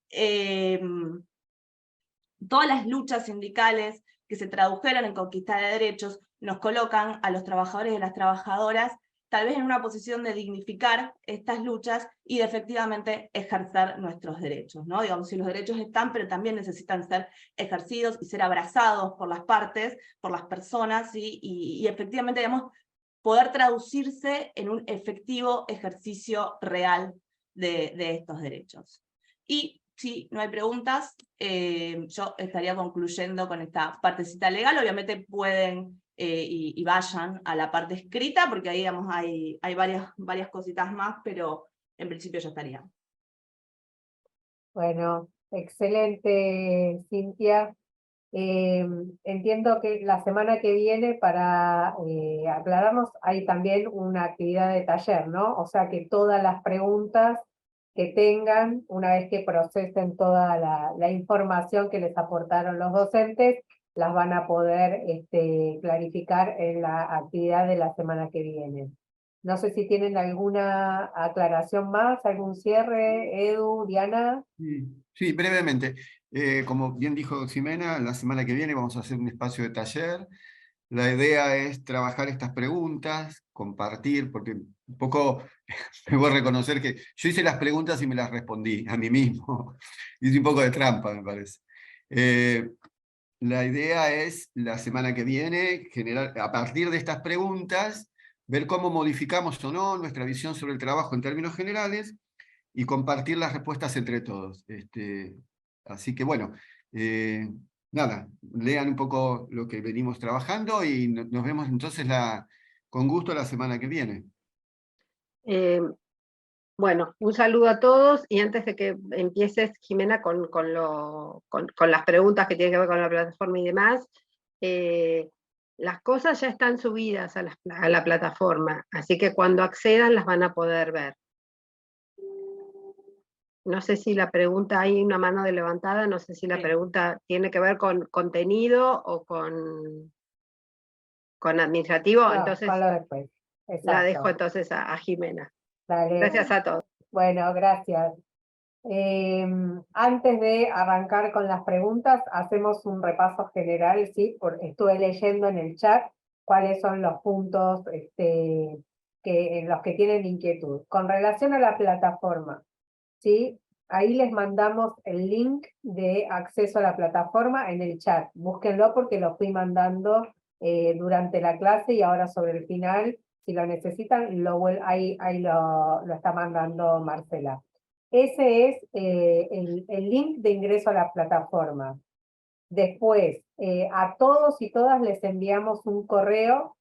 todas las luchas sindicales que se tradujeron en conquista de derechos nos colocan a los trabajadores y a las trabajadoras tal vez en una posición de dignificar estas luchas y de efectivamente ejercer nuestros derechos, ¿no? Digamos, si los derechos están, pero también necesitan ser ejercidos y ser abrazados por las partes, por las personas, ¿sí? y efectivamente, digamos, poder traducirse en un efectivo ejercicio real de estos derechos. Y si no hay preguntas, yo estaría concluyendo con esta partecita legal. Obviamente pueden y vayan a la parte escrita, porque ahí digamos, hay varias cositas más, pero en principio ya estaría. Bueno, excelente, Cintia. Entiendo que la semana que viene, para aclararnos, hay también una actividad de taller, ¿no? O sea que todas las preguntas que tengan, una vez que procesen toda la información que les aportaron los docentes, las van a poder clarificar en la actividad de la semana que viene. No sé si tienen alguna aclaración más, algún cierre, Edu, Diana. Sí, brevemente. Como bien dijo Ximena, la semana que viene vamos a hacer un espacio de taller. La idea es trabajar estas preguntas, compartir, porque un poco me voy a reconocer que yo hice las preguntas y me las respondí a mí mismo. Hice un poco de trampa, me parece. La idea es, la semana que viene, generar, a partir de estas preguntas, ver cómo modificamos o no nuestra visión sobre el trabajo en términos generales y compartir las respuestas entre todos. Así que bueno, nada, lean un poco lo que venimos trabajando y nos vemos entonces con gusto la semana que viene. Bueno, un saludo a todos, y antes de que empieces, Jimena, con las preguntas que tienen que ver con la plataforma y demás, las cosas ya están subidas a la plataforma, así que cuando accedan las van a poder ver. No sé si la pregunta, hay una mano de levantada, no sé si la pregunta tiene que ver con contenido o con administrativo, No, entonces después. la dejo entonces a Jimena. Dale. Gracias a todos. Bueno, gracias. Antes de arrancar con las preguntas, hacemos un repaso general, ¿sí? Estuve leyendo en el chat cuáles son los puntos en los que tienen inquietud. Con relación a la plataforma, ¿sí? Ahí les mandamos el link de acceso a la plataforma en el chat. Búsquenlo porque lo fui mandando durante la clase y ahora sobre el final si lo necesitan, ahí lo está mandando Marcela. Ese es el link de ingreso a la plataforma. Después, a todos y todas les enviamos un correo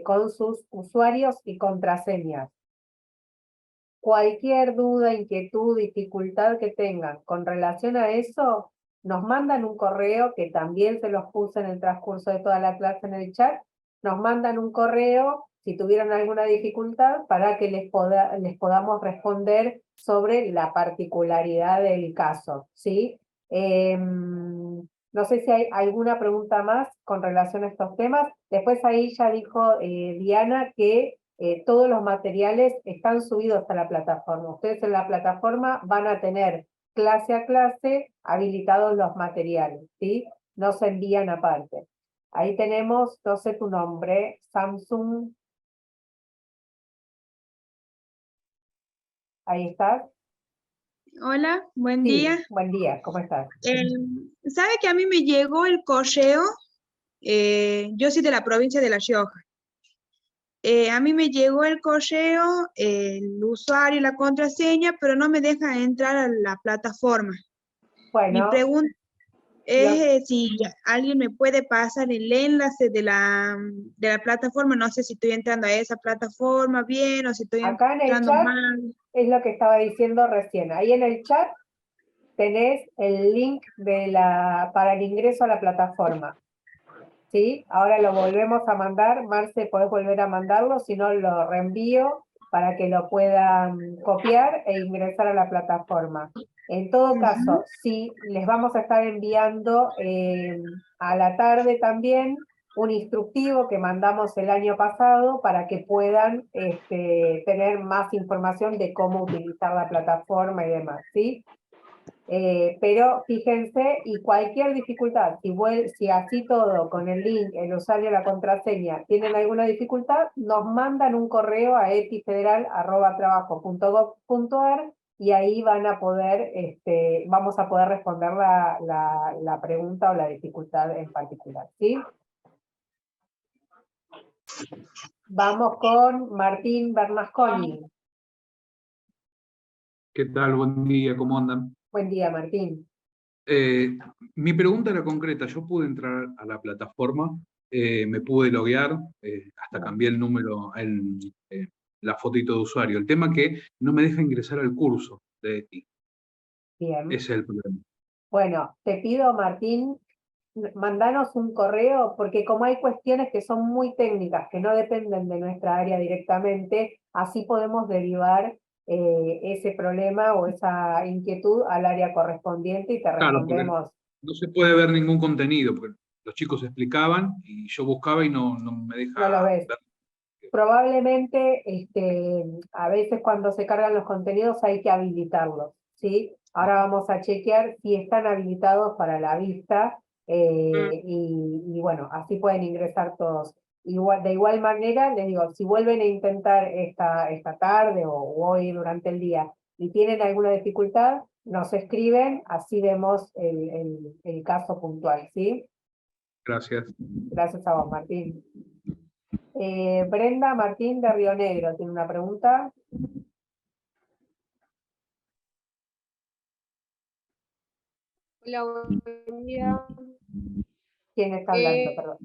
con sus usuarios y contraseñas. Cualquier duda, inquietud, dificultad que tengan con relación a eso, nos mandan un correo, que también se los puse en el transcurso de toda la clase en el chat, nos mandan un correo si tuvieran alguna dificultad para que les podamos responder sobre la particularidad del caso, ¿sí? No sé si hay alguna pregunta más con relación a estos temas. Después ahí ya dijo Diana que todos los materiales están subidos a la plataforma. Ustedes en la plataforma van a tener clase a clase habilitados los materiales, ¿sí? No se envían aparte. Ahí tenemos, no sé tu nombre, Samsung. Ahí estás. Hola, buen Sí, día. buen día, ¿cómo estás? ¿Sabe que a mí me llegó el correo? Yo soy de la provincia de La Rioja. A mí me llegó el correo, el usuario y la contraseña, pero no me deja entrar a la plataforma. Mi Bueno, pregunta es si alguien me puede pasar el enlace de la plataforma. No sé si estoy entrando a esa plataforma bien o si estoy acá en el entrando chat mal. es lo que estaba diciendo recién. Ahí en el chat tenés el link para el ingreso a la plataforma. ¿Sí? Ahora lo volvemos a mandar. Marce, podés volver a mandarlo, si no lo reenvío para que lo puedan copiar e ingresar a la plataforma. En todo caso, sí, les vamos a estar enviando a la tarde también un instructivo que mandamos el año pasado para que puedan tener más información de cómo utilizar la plataforma y demás, ¿sí? Pero fíjense, y cualquier dificultad, si así todo, con el link, el usuario, la contraseña, tienen alguna dificultad, nos mandan un correo a etifederal@trabajo.gov.ar y ahí van a poder, vamos a poder responder la pregunta o la dificultad en particular, ¿sí? Vamos con Martín Bernasconi. ¿Qué tal? Buen día, ¿cómo andan? Buen día, Martín. Mi pregunta era concreta. Yo pude entrar a la plataforma, me pude loguear, hasta cambié el número, la fotito de usuario. El tema es que no me deja ingresar al curso de ETI. Bien. Ese es el problema. Bueno, te pido, Martín, mandanos un correo, porque como hay cuestiones que son muy técnicas, que no dependen de nuestra área directamente, así podemos derivar ese problema o esa inquietud al área correspondiente y te Claro, porque respondemos. no se puede ver ningún contenido, porque los chicos explicaban y yo buscaba y no me deja No lo ves. ver. Probablemente a veces cuando se cargan los contenidos hay que habilitarlos, ¿sí? Ahora vamos a chequear si están habilitados para la vista y bueno, así pueden ingresar todos. De igual manera, les digo, si vuelven a intentar esta tarde o hoy durante el día y tienen alguna dificultad, nos escriben, así vemos el caso puntual, ¿sí? Gracias. Gracias a vos, Martín. Brenda Martín de Río Negro tiene una pregunta. Hola, buen día. ¿Quién está hablando? Perdón.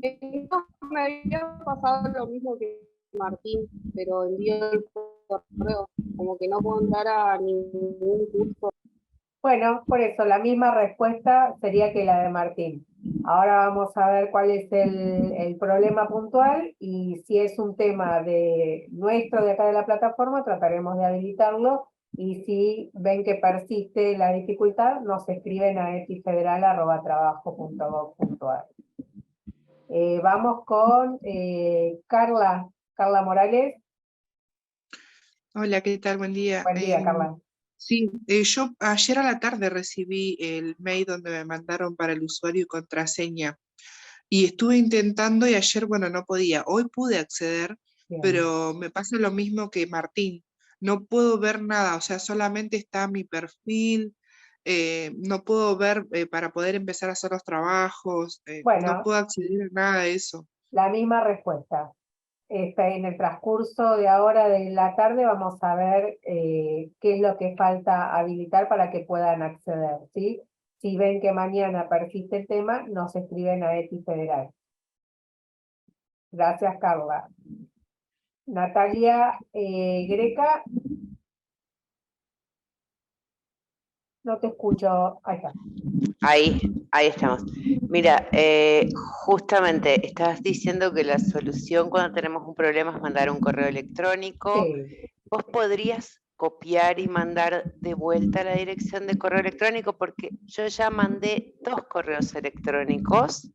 No, me había pasado lo mismo que Martín, pero envió el correo, como que no puedo entrar a ningún curso. Bueno, por eso la misma respuesta sería que la de Martín. Ahora vamos a ver cuál es el problema puntual y si es un tema de nuestro de acá de la plataforma, trataremos de habilitarlo y si ven que persiste la dificultad, nos escriben a etifederal@trabajo.gov.ar. Vamos con Carla Morales. Hola, ¿qué tal? Buen día. Buen día, Carla. Sí, yo ayer a la tarde recibí el mail donde me mandaron para el usuario y contraseña y estuve intentando y ayer, bueno, no podía. Hoy pude acceder, Bien. pero me pasa lo mismo que Martín. No puedo ver nada, o sea, solamente está mi perfil, no puedo ver para poder empezar a hacer los trabajos, no Bueno, puedo acceder a nada de eso. la misma respuesta. en el transcurso de ahora de la tarde vamos a ver qué es lo que falta habilitar para que puedan acceder, ¿sí? Si ven que mañana persiste el tema, nos escriben a ETI Federal. Gracias, Carla. Natalia Greca. No te escucho. Ahí está. Ahí estamos. Mira, justamente estabas diciendo que la solución cuando tenemos un problema es mandar un correo electrónico. Sí. ¿Vos podrías copiar y mandar de vuelta la dirección de correo electrónico? Porque yo ya mandé 2 correos electrónicos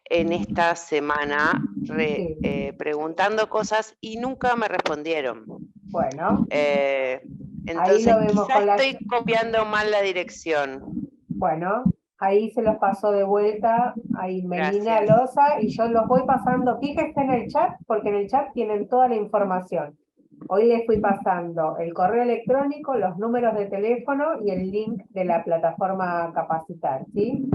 en esta semana preguntando cosas y nunca me respondieron. Bueno. Entonces ahí lo vemos quizá con la... estoy copiando mal la dirección. Bueno, ahí se los paso de vuelta a Melina Loza y yo los voy pasando. Fíjense en el chat, porque en el chat tienen toda la información. Hoy les fui pasando el correo electrónico, los números de teléfono y el link de la plataforma Capacitar, ¿sí?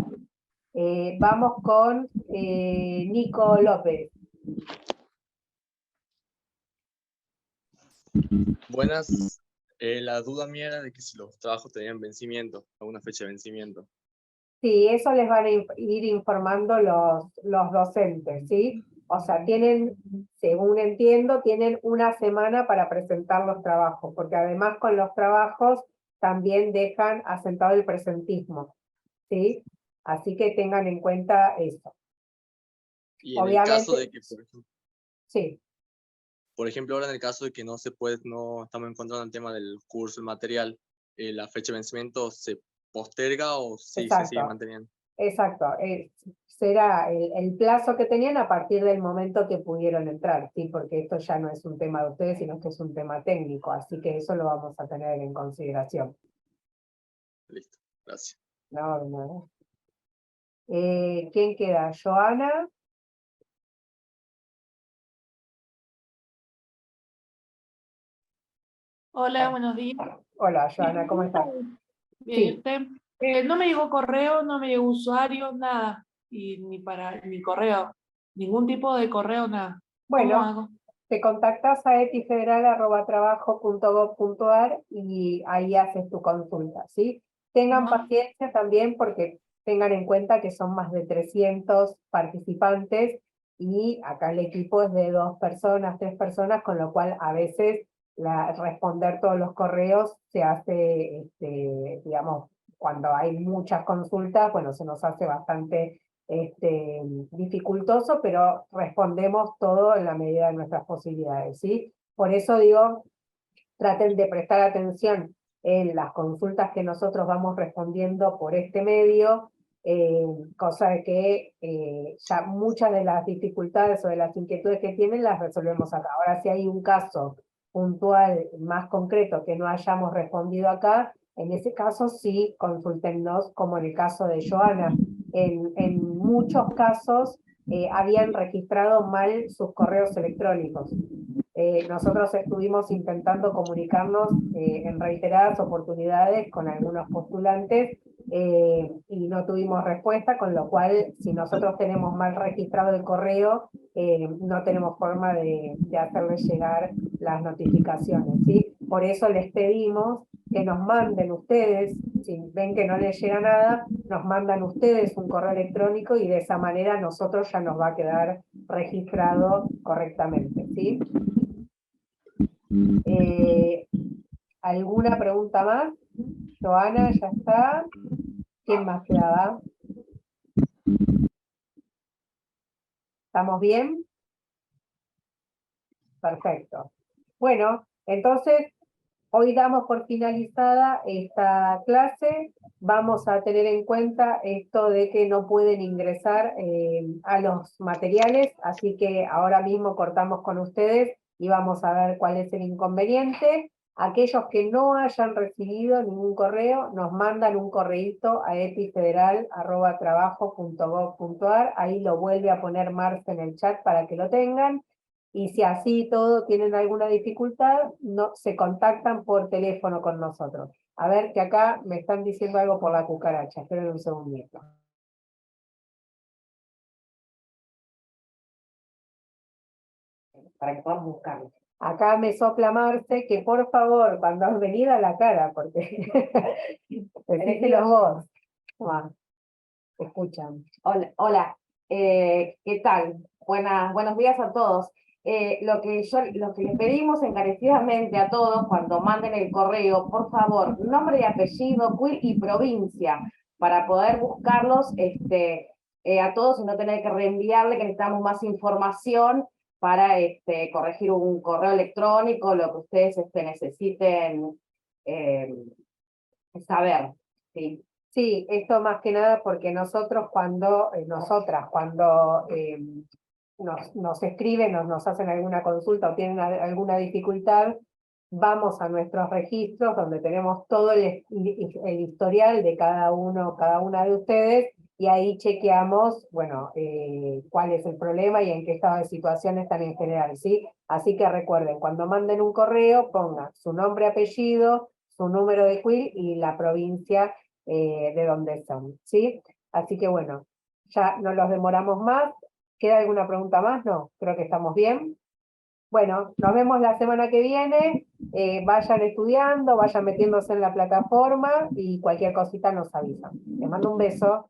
Vamos con Nico López. Buenas. La duda mía era de que si los trabajos tenían vencimiento, alguna fecha de vencimiento. Sí, eso les van a ir informando los docentes, ¿sí? O sea, tienen, según entiendo, tienen una semana para presentar los trabajos, porque además con los trabajos también dejan asentado el presentismo, ¿sí? Así que tengan en cuenta eso. Y en el caso de que, por ejemplo, sí. Por ejemplo, ahora en el caso de que no se puede, no estamos encontrando el tema del curso, el material, ¿la fecha de vencimiento se posterga o sí se sigue manteniendo? Exacto, será el plazo que tenían a partir del momento que pudieron entrar, ¿sí? Porque esto ya no es un tema de ustedes, sino que es un tema técnico, así que eso lo vamos a tener en consideración. Listo, gracias. No, no. ¿Quién queda? ¿Joana? Hola, buenos días. Hola, Joana, ¿cómo estás? Bien, no me llegó correo, no me llegó usuario, nada. Y ni para mi correo, ningún tipo de correo, nada. Bueno, ¿cómo hago? te contactas a etifederal@trabajo.gov.ar y ahí haces tu consulta, ¿sí? Tengan paciencia también porque tengan en cuenta que son más de 300 participantes y acá el equipo es de 2 personas, 3 personas, con lo cual a veces responder todos los correos se hace, digamos, cuando hay muchas consultas, bueno, se nos hace bastante dificultoso, pero respondemos todo en la medida de nuestras posibilidades, ¿sí? Por eso digo, traten de prestar atención en las consultas que nosotros vamos respondiendo por este medio, cosa de que ya muchas de las dificultades o de las inquietudes que tienen las resolvemos acá. Ahora, si hay un caso puntual más concreto que no hayamos respondido acá, en ese caso sí consúltennos, como en el caso de Joana. En muchos casos habían registrado mal sus correos electrónicos. Nosotros estuvimos intentando comunicarnos en reiteradas oportunidades con algunos postulantes y no tuvimos respuesta, con lo cual si nosotros tenemos mal registrado el correo, no tenemos forma de hacerles llegar las notificaciones, ¿sí? Por eso les pedimos que nos manden ustedes, si ven que no les llega nada, nos mandan ustedes un correo electrónico y de esa manera nosotros ya nos va a quedar registrado correctamente, ¿sí? ¿Alguna pregunta más? Joana, ya está. ¿Quién más quedaba? ¿Estamos bien? Perfecto. Bueno, entonces, hoy damos por finalizada esta clase. Vamos a tener en cuenta esto de que no pueden ingresar a los materiales, así que ahora mismo cortamos con ustedes y vamos a ver cuál es el inconveniente. Aquellos que no hayan recibido ningún correo, nos mandan un correíto a etifederal@trabajo.gov.ar, ahí lo vuelve a poner Marce en el chat para que lo tengan, y si así todo tienen alguna dificultad, se contactan por teléfono con nosotros. A ver, que acá me están diciendo algo por la cucaracha, esperen un segundito. para que podamos buscarlo. Acá me sopla Marce que por favor, cuando has venido a la cara, porque decíselo vos. Te escuchan. Hola, ¿qué tal? Buenos días a todos. Lo que les pedimos encarecidamente a todos cuando manden el correo, por favor, nombre y apellido, CUIL y provincia, para poder buscarlos a todos y no tener que reenviarle, que necesitamos más información para corregir un correo electrónico, lo que ustedes necesiten saber. ¿Sí? Sí, esto más que nada porque nosotros cuando, nos escriben, nos hacen alguna consulta o tienen alguna dificultad, vamos a nuestros registros donde tenemos todo el historial de cada una de ustedes, y ahí chequeamos, bueno, cuál es el problema y en qué estado de situación están en general, ¿sí? Así que recuerden, cuando manden un correo, pongan su nombre, apellido, su número de CUIL y la provincia de donde son, ¿sí? Así que bueno, ya no los demoramos más. ¿Queda alguna pregunta más? No, creo que estamos bien. Bueno, nos vemos la semana que viene. Vayan estudiando, vayan metiéndose en la plataforma y cualquier cosita nos avisan. Les mando un beso.